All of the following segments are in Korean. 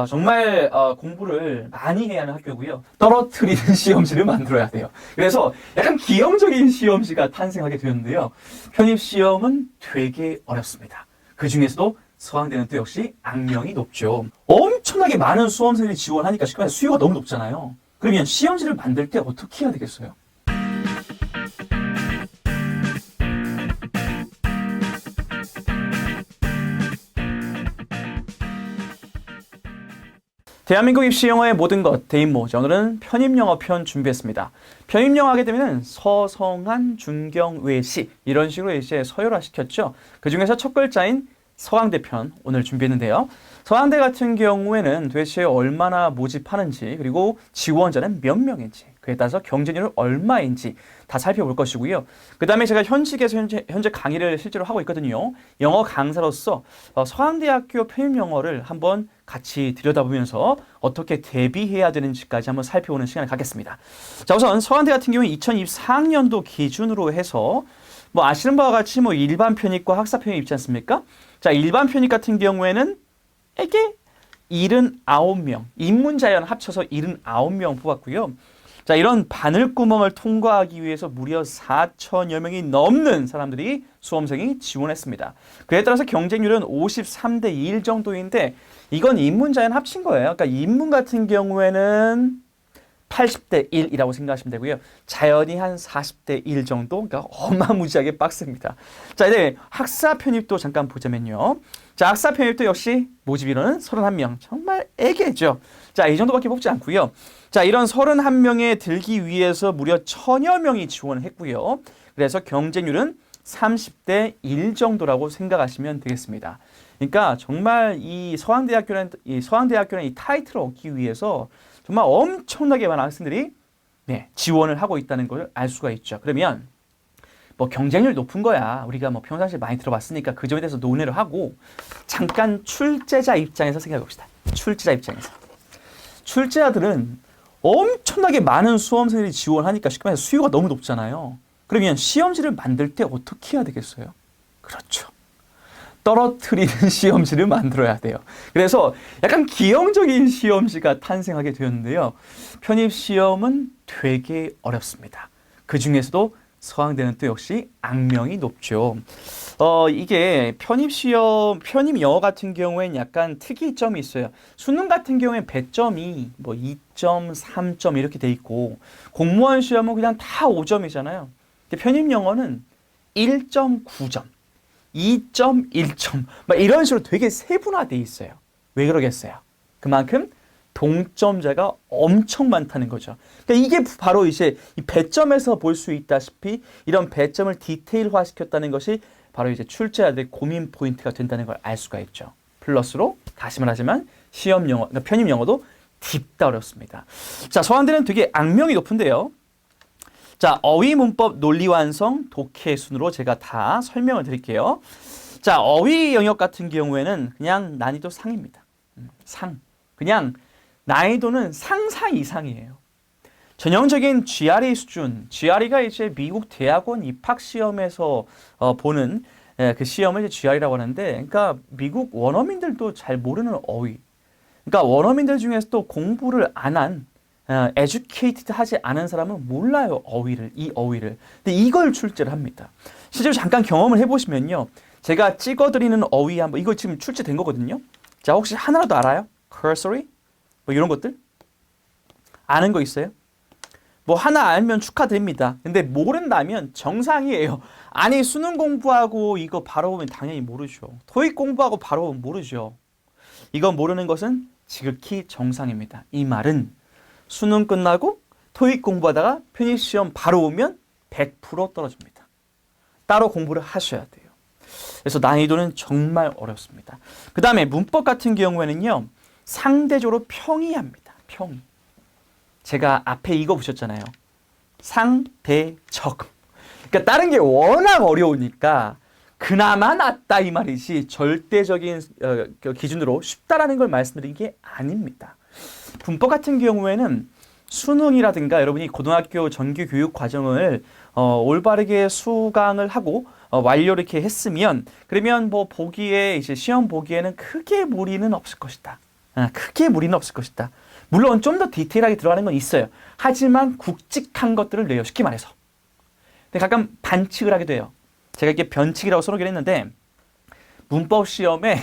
정말 공부를 많이 해야 하는 학교고요. 떨어뜨리는 시험지를 만들어야 돼요. 그래서 약간 기형적인 시험지가 탄생하게 되었는데요. 편입시험은 되게 어렵습니다. 그 중에서도 서강대는 또 역시 악명이 높죠. 엄청나게 많은 수험생들이 지원하니까 수요가 너무 높잖아요. 그러면 시험지를 만들 때 어떻게 해야 되겠어요? 대한민국 입시 영어의 모든 것 대인모죠. 오늘은 편입영어 편 준비했습니다. 편입영어 하게 되면 서성한, 준경, 외시 이런 식으로 이제 서열화 시켰죠. 그 중에서 첫 글자인 서강대 편 오늘 준비했는데요. 서강대 같은 경우에는 도대체 얼마나 모집하는지 그리고 지원자는 몇 명인지 그에 따라서 경쟁률은 얼마인지 다 살펴볼 것이고요. 그 다음에 제가 현직에서 현재 강의를 실제로 하고 있거든요. 영어 강사로서 서강대학교 편입영어를 한번 같이 들여다보면서 어떻게 대비해야 되는지까지 한번 살펴보는 시간을 갖겠습니다. 자, 우선 서강대 같은 경우에 2024학년도 기준으로 해서 아시는 바와 같이 일반 편입과 학사 편입 있지 않습니까? 자, 일반 편입 같은 경우에는 이게 79명, 인문자연 합쳐서 79명 뽑았고요. 자, 이런 바늘구멍을 통과하기 위해서 무려 4천여 명이 넘는 사람들이 수험생이 지원했습니다. 그에 따라서 경쟁률은 53대 1 정도인데 이건 인문자연 합친 거예요. 그러니까 인문 같은 경우에는 80대 1이라고 생각하시면 되고요. 자연이 한 40대 1 정도? 그러니까 어마무지하게 빡셉니다. 자, 이제 학사 편입도 잠깐 보자면요. 자, 학사 편입도 역시 모집 인원은 31명. 정말 애개죠. 자, 이 정도밖에 뽑지 않고요. 자, 이런 31명에 들기 위해서 무려 1000여 명이 지원을 했고요. 그래서 경쟁률은 30대 1 정도라고 생각하시면 되겠습니다. 그러니까 정말 이 서강대학교는 이 타이틀을 얻기 위해서 정말 엄청나게 많은 학생들이 지원을 하고 있다는 걸 알 수가 있죠. 그러면 경쟁률 높은 거야. 우리가 평상시에 많이 들어봤으니까 그 점에 대해서 논의를 하고 잠깐 출제자 입장에서 생각해 봅시다. 출제자 입장에서. 출제자들은 엄청나게 많은 수험생들이 지원하니까 쉽게 말해서 수요가 너무 높잖아요. 그러면 시험지를 만들 때 어떻게 해야 되겠어요? 그렇죠. 떨어뜨리는 시험지를 만들어야 돼요. 그래서 약간 기형적인 시험지가 탄생하게 되었는데요. 편입시험은 되게 어렵습니다. 그 중에서도 서강대는 또 역시 악명이 높죠. 이게 편입시험, 편입영어 같은 경우에는 약간 특이점이 있어요. 수능 같은 경우에 배점이 2점, 3점 이렇게 돼 있고 공무원 시험은 그냥 다 5점이잖아요. 근데 편입영어는 1.9점. 2.1점 이런 식으로 되게 세분화돼 있어요. 왜 그러겠어요? 그만큼 동점자가 엄청 많다는 거죠. 그러니까 이게 바로 이제 이 배점에서 볼 수 있다시피 이런 배점을 디테일화 시켰다는 것이 바로 이제 출제자들의 고민 포인트가 된다는 걸 알 수가 있죠. 플러스로 다시 말하지만 시험 영어, 그러니까 편입 영어도 딥다 어렵습니다. 자, 서강대는 되게 악명이 높은데요. 자, 어휘, 문법, 논리 완성, 독해 순으로 제가 다 설명을 드릴게요. 자, 어휘 영역 같은 경우에는 그냥 난이도 상입니다. 상. 그냥 난이도는 상상 이상이에요. 전형적인 GRE 수준. GRE가 이제 미국 대학원 입학 시험에서 보는 그 시험을 이제 GRE라고 하는데, 그러니까 미국 원어민들도 잘 모르는 어휘. 그러니까 원어민들 중에서도 공부를 안 한 educated 하지 않은 사람은 몰라요, 어휘를, 이 어휘를. 근데 이걸 출제를 합니다. 실제로 잠깐 경험을 해보시면요. 제가 찍어드리는 어휘 한번, 이거 지금 출제된 거거든요. 자, 혹시 하나라도 알아요? cursory? 이런 것들? 아는 거 있어요? 하나 알면 축하드립니다. 근데 모른다면 정상이에요. 아니, 수능 공부하고 이거 바로 보면 당연히 모르죠. 토익 공부하고 바로 보면 모르죠. 이거 모르는 것은 지극히 정상입니다. 이 말은 수능 끝나고 토익 공부하다가 편입시험 바로 오면 100% 떨어집니다. 따로 공부를 하셔야 돼요. 그래서 난이도는 정말 어렵습니다. 그 다음에 문법 같은 경우에는요. 상대적으로 평이합니다. 평이. 제가 앞에 이거 보셨잖아요. 상대적. 그러니까 다른 게 워낙 어려우니까 그나마 낫다 이 말이지 절대적인 기준으로 쉽다라는 걸 말씀드린 게 아닙니다. 문법 같은 경우에는 수능이라든가 여러분이 고등학교 정규 교육 과정을 올바르게 수강을 하고 완료를 이렇게 했으면 그러면 보기에 이제 시험 보기에는 크게 무리는 없을 것이다. 크게 무리는 없을 것이다. 물론 좀 더 디테일하게 들어가는 건 있어요. 하지만 굵직한 것들을 내요. 쉽게 말해서. 근데 가끔 반칙을 하기도 해요. 제가 이게 변칙이라고 써놓긴 했는데 문법 시험에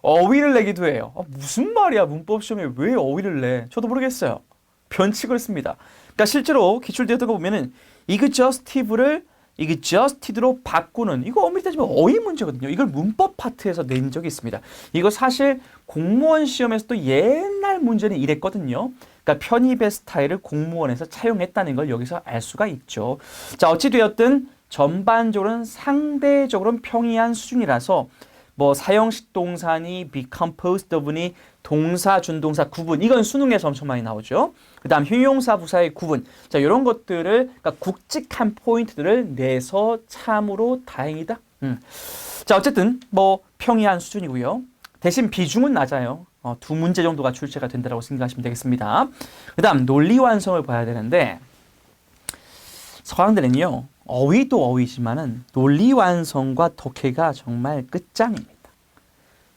어휘를 내기도 해요. 무슨 말이야? 문법 시험에 왜 어휘를 내? 저도 모르겠어요. 변칙을 씁니다. 그러니까 실제로 기출되었던 거 보면은 exhaustive를 exhausted로 바꾸는 이거 엄밀히 따지면 어휘 문제거든요. 이걸 문법 파트에서 낸 적이 있습니다. 이거 사실 공무원 시험에서도 옛날 문제는 이랬거든요. 그러니까 편입의 스타일을 공무원에서 차용했다는 걸 여기서 알 수가 있죠. 자, 어찌되었든 전반적으로는 상대적으로는 평이한 수준이라서 뭐 사형식 동사니 become post of니 동사 준동사 구분 이건 수능에서 엄청 많이 나오죠. 그다음 형용사 부사의 구분. 자, 이런 것들을 그러니까 굵직한 포인트들을 내서 참으로 다행이다. 자, 어쨌든 뭐 평이한 수준이고요. 대신 비중은 낮아요. 두 문제 정도가 출제가 된다고 생각하시면 되겠습니다. 그다음 논리 완성을 봐야 되는데 서강대는요. 어휘도 어휘지만은 논리 완성과 독해가 정말 끝장입니다.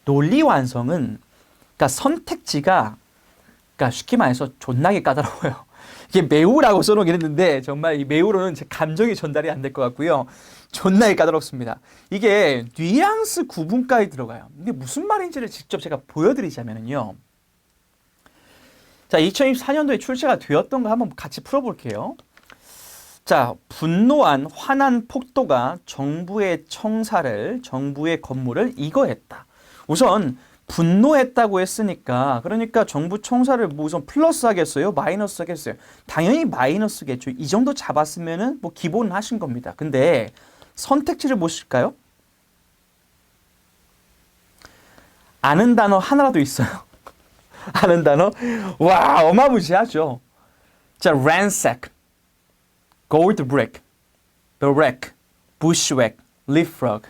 논리 완성은 그러니까 선택지가 그러니까 쉽게 말해서 존나게 까다로워요. 이게 매우라고 써놓긴 했는데 정말 이 매우로는 제 감정이 전달이 안 될 것 같고요. 존나게 까다롭습니다. 이게 뉘앙스 구분까지 들어가요. 이게 무슨 말인지를 직접 제가 보여드리자면요. 자, 2024년도에 출제가 되었던 거 한번 같이 풀어볼게요. 자, 분노한 화난 폭도가 정부의 청사를 정부의 건물을 이거했다. 우선 분노했다고 했으니까 그러니까 정부 청사를 뭐 우선 플러스 하겠어요? 마이너스 하겠어요? 당연히 마이너스겠죠. 이 정도 잡았으면은 뭐 기본 하신 겁니다. 근데 선택지를 보실까요? 아는 단어 하나라도 있어요. 아는 단어? 와, 어마무시하죠. 자, ransack, gold brick, berserk, bushwhack, leapfrog.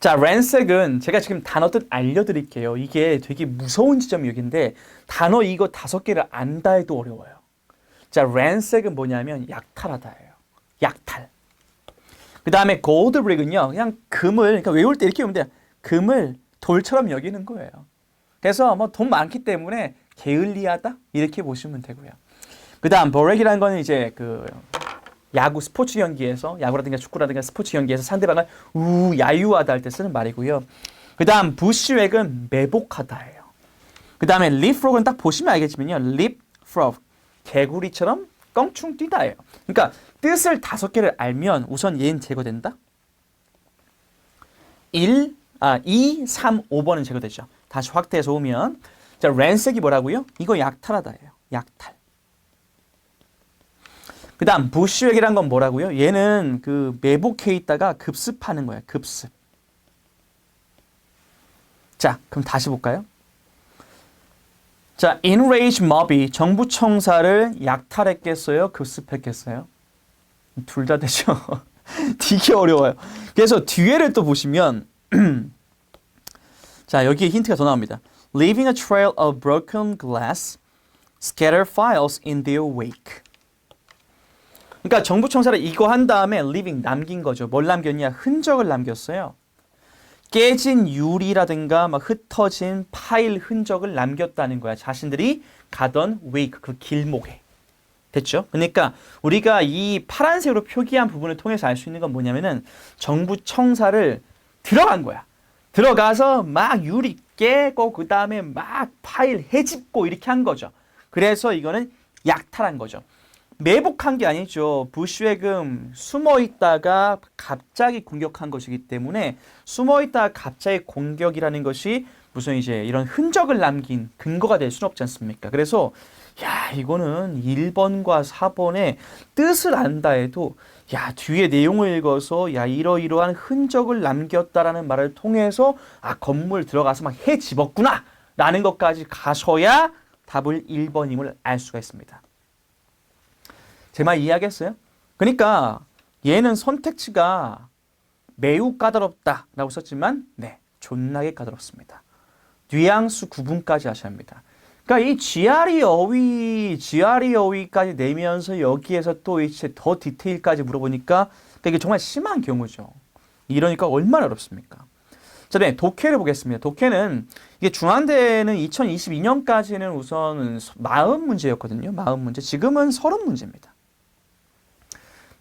자, ransack은 제가 지금 단어 뜻 알려드릴게요. 이게 되게 무서운 지점이 여기인데 단어 이거 5개를 안다 해도 어려워요. 자, ransack은 뭐냐면 약탈하다예요. 약탈. 그 다음에 gold brick은요. 그냥 금을 그러니까 외울 때 이렇게 외우면 돼요. 금을 돌처럼 여기는 거예요. 그래서 뭐 돈 많기 때문에 게을리하다 이렇게 보시면 되고요. 그 다음 berserk이라는 거는 이제 그 야구 스포츠 경기에서 야구라든가 축구라든가 스포츠 경기에서 상대방을 야유하다 할 때 쓰는 말이고요. 그 다음 부시웩은 매복하다예요. 그 다음에 leapfrog은 딱 보시면 알겠지만요. leapfrog 개구리처럼 껑충 뛰다예요. 그러니까 뜻을 5개를 알면 우선 얘는 제거된다. 2, 3, 5번은 제거되죠. 다시 확대해서 오면 자, ransack이 뭐라고요? 이거 약탈하다예요. 약탈. 그 다음 부시웩이란 건 뭐라고요? 얘는 그 매복해 있다가 급습하는 거야. 급습. 자, 그럼 다시 볼까요? 자, enraged mob이 정부 청사를 약탈했겠어요? 급습했겠어요? 둘 다 되죠. 되게 어려워요. 그래서 뒤에를 또 보시면 자, 여기에 힌트가 더 나옵니다. Leaving a trail of broken glass, scatter files in their wake. 그러니까 정부 청사를 이거 한 다음에 leaving 남긴 거죠. 뭘 남겼냐? 흔적을 남겼어요. 깨진 유리라든가 막 흩어진 파일 흔적을 남겼다는 거야. 자신들이 가던 wake 그 길목에. 됐죠? 그러니까 우리가 이 파란색으로 표기한 부분을 통해서 알 수 있는 건 뭐냐면은 정부 청사를 들어간 거야. 들어가서 막 유리 깨고 그 다음에 막 파일 헤집고 이렇게 한 거죠. 그래서 이거는 약탈한 거죠. 매복한 게 아니죠. 부시웩은 숨어 있다가 갑자기 공격한 것이기 때문에 숨어 있다가 갑자기 공격이라는 것이 무슨 이제 이런 흔적을 남긴 근거가 될 수는 없지 않습니까? 그래서 야, 이거는 1번과 4번의 뜻을 안다 해도 야, 뒤에 내용을 읽어서 야, 이러이러한 흔적을 남겼다라는 말을 통해서 아, 건물 들어가서 막 해 집었구나 라는 것까지 가셔야 답을 1번임을 알 수가 있습니다. 제 말 이해하겠어요? 그러니까 얘는 선택지가 매우 까다롭다라고 썼지만 네, 존나게 까다롭습니다. 뉘앙스 구분까지 하셔야 합니다. 그러니까 이 GRE 어휘까지 내면서 여기에서 또 이제 더 디테일까지 물어보니까 이게 정말 심한 경우죠. 이러니까 얼마나 어렵습니까? 자, 네, 독해를 보겠습니다. 독해는 이게 중앙대는 2022년까지는 우선 40문제였거든요. 40문제. 지금은 30문제입니다.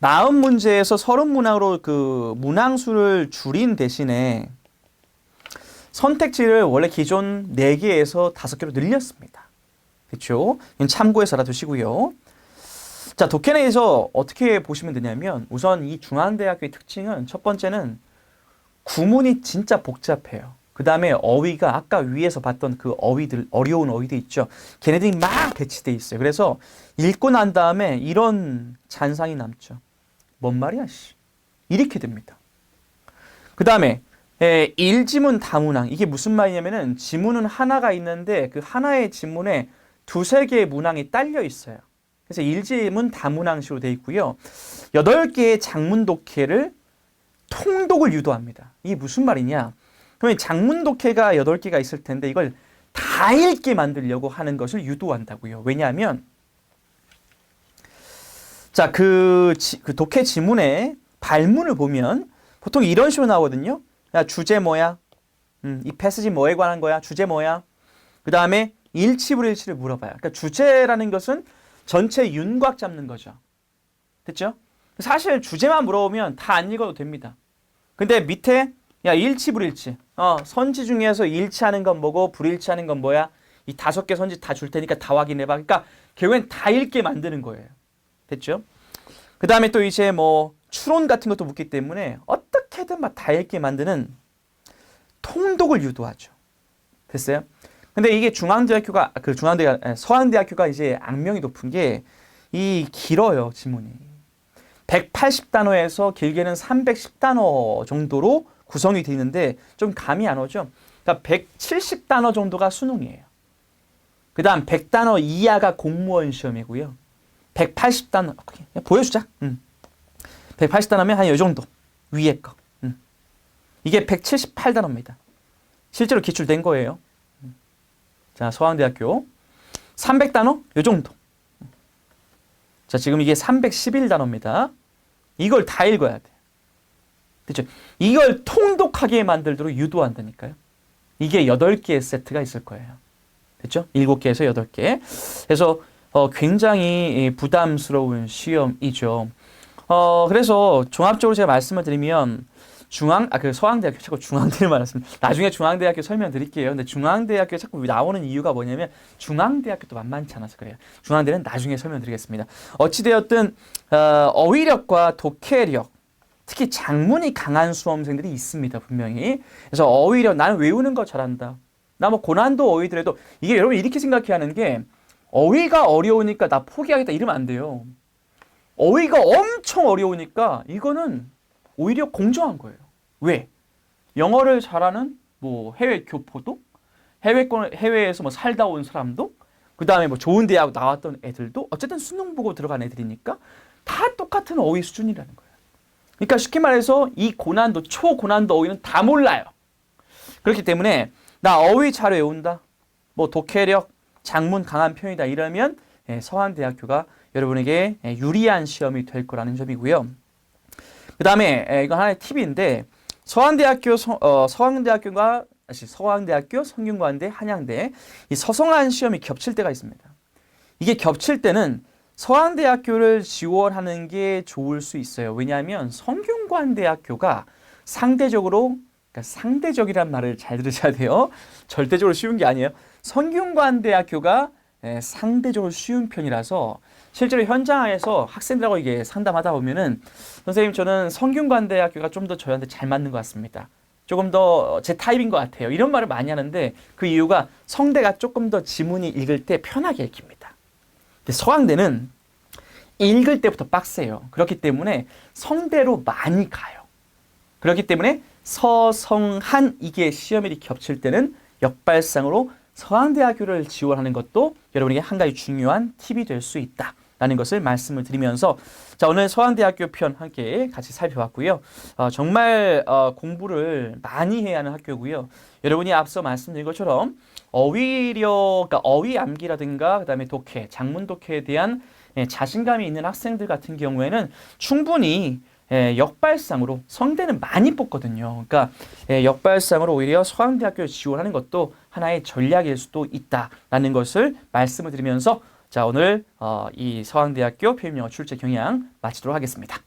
40문제에서 30문항으로 그 문항수를 줄인 대신에 선택지를 원래 기존 4개에서 5개로 늘렸습니다. 그렇죠? 참고해서 알아두시고요. 자, 독해내에서 어떻게 보시면 되냐면 우선 이 중앙대학교의 특징은 첫 번째는 구문이 진짜 복잡해요. 그 다음에 어휘가 아까 위에서 봤던 그 어휘들, 어려운 어휘들 있죠. 걔네들이 막 배치돼 있어요. 그래서 읽고 난 다음에 이런 잔상이 남죠. 뭔 말이야, 씨. 이렇게 됩니다. 그 다음에 일지문 다문항. 이게 무슨 말이냐면은 지문은 하나가 있는데 그 하나의 지문에 2-3개의 문항이 딸려 있어요. 그래서 일지문 다문항식으로 되어 있고요. 8개의 장문 독해를 통독을 유도합니다. 이게 무슨 말이냐? 그러면 장문 독해가 8개가 있을 텐데 이걸 다 읽게 만들려고 하는 것을 유도한다고요. 왜냐하면 자, 그 독해 지문의 발문을 보면 보통 이런 식으로 나오거든요. 야, 주제 뭐야? 이 패스지 뭐에 관한 거야? 주제 뭐야? 그 다음에 일치불일치를 물어봐요. 그러니까 주제라는 것은 전체 윤곽 잡는 거죠. 됐죠? 사실 주제만 물어보면 다 안 읽어도 됩니다. 근데 밑에 야, 일치불일치. 선지 중에서 일치하는 건 뭐고 불일치하는 건 뭐야? 이 5개 선지 다 줄 테니까 다 확인해봐. 그러니까 결국엔 다 읽게 만드는 거예요. 됐죠? 그 다음에 또 이제 뭐 추론 같은 것도 묻기 때문에 어떻게든 막 다 읽게 만드는 통독을 유도하죠. 됐어요? 근데 이게 서강대학교가 이제 악명이 높은 게 이 길어요, 지문이. 180단어에서 길게는 310단어 정도로 구성이 되어 있는데 좀 감이 안 오죠? 그러니까 170단어 정도가 수능이에요. 그 다음 100단어 이하가 공무원 시험이고요. 180단어, 보여주자. 180단어면 한 이 정도. 위에 거. 이게 178단어입니다. 실제로 기출된 거예요. 자, 서강대학교. 300단어? 이 정도. 자, 지금 이게 311단어입니다. 이걸 다 읽어야 돼. 됐죠? 이걸 통독하게 만들도록 유도한다니까요. 이게 8개의 세트가 있을 거예요. 됐죠? 7개에서 8개. 그래서 굉장히 부담스러운 시험이죠. 그래서 종합적으로 제가 말씀을 드리면 서강대학교 자꾸 중앙대를 말했습니다. 나중에 중앙대학교 설명드릴게요. 근데 중앙대학교 자꾸 나오는 이유가 뭐냐면 중앙대학교도 만만치 않아서 그래요. 중앙대는 나중에 설명드리겠습니다. 어찌되었든 어휘력과 독해력, 특히 장문이 강한 수험생들이 있습니다. 분명히. 그래서 어휘력, 나는 외우는 거 잘한다. 나 뭐 고난도 어휘더라도 이게 여러분 이렇게 생각해야 하는 게 어휘가 어려우니까 나 포기하겠다 이러면 안 돼요. 어휘가 엄청 어려우니까 이거는 오히려 공정한 거예요. 왜? 영어를 잘하는 뭐 해외 교포도, 해외에서 뭐 살다 온 사람도, 그 다음에 뭐 좋은 대학 나왔던 애들도 어쨌든 수능 보고 들어간 애들이니까 다 똑같은 어휘 수준이라는 거예요. 그러니까 쉽게 말해서 이 고난도, 초고난도 어휘는 다 몰라요. 그렇기 때문에 나 어휘 잘 외운다, 뭐 독해력, 장문 강한 편이다 이러면 서강대학교가 여러분에게 유리한 시험이 될 거라는 점이고요. 그 다음에 이건 하나의 팁인데 서강대학교, 성균관대, 한양대 이 서성한 시험이 겹칠 때가 있습니다. 이게 겹칠 때는 서강대학교를 지원하는 게 좋을 수 있어요. 왜냐하면 성균관대학교가 상대적으로, 그러니까 상대적이란 말을 잘 들으셔야 돼요. 절대적으로 쉬운 게 아니에요. 성균관대학교가 상대적으로 쉬운 편이라서 실제로 현장에서 학생들하고 이게 상담하다 보면은 선생님 저는 성균관대학교가 좀 더 저희한테 잘 맞는 것 같습니다. 조금 더 제 타입인 것 같아요. 이런 말을 많이 하는데 그 이유가 성대가 조금 더 지문이 읽을 때 편하게 읽힙니다. 근데 서강대는 읽을 때부터 빡세요. 그렇기 때문에 성대로 많이 가요. 그렇기 때문에 서성한 이게 시험일이 겹칠 때는 역발상으로 서강대학교를 지원하는 것도 여러분에게 한 가지 중요한 팁이 될 수 있다라는 것을 말씀을 드리면서 자, 오늘 서강대학교 편 함께 같이 살펴봤고요. 정말 공부를 많이 해야 하는 학교고요. 여러분이 앞서 말씀드린 것처럼 어휘력, 그러니까 어휘 암기라든가 그다음에 독해, 장문 독해에 대한 자신감이 있는 학생들 같은 경우에는 충분히 역발상으로 성대는 많이 뽑거든요. 그러니까 역발상으로 오히려 서강대학교에 지원하는 것도 하나의 전략일 수도 있다라는 것을 말씀을 드리면서 자, 오늘 이 서강대학교 표준영어 출제 경향 마치도록 하겠습니다.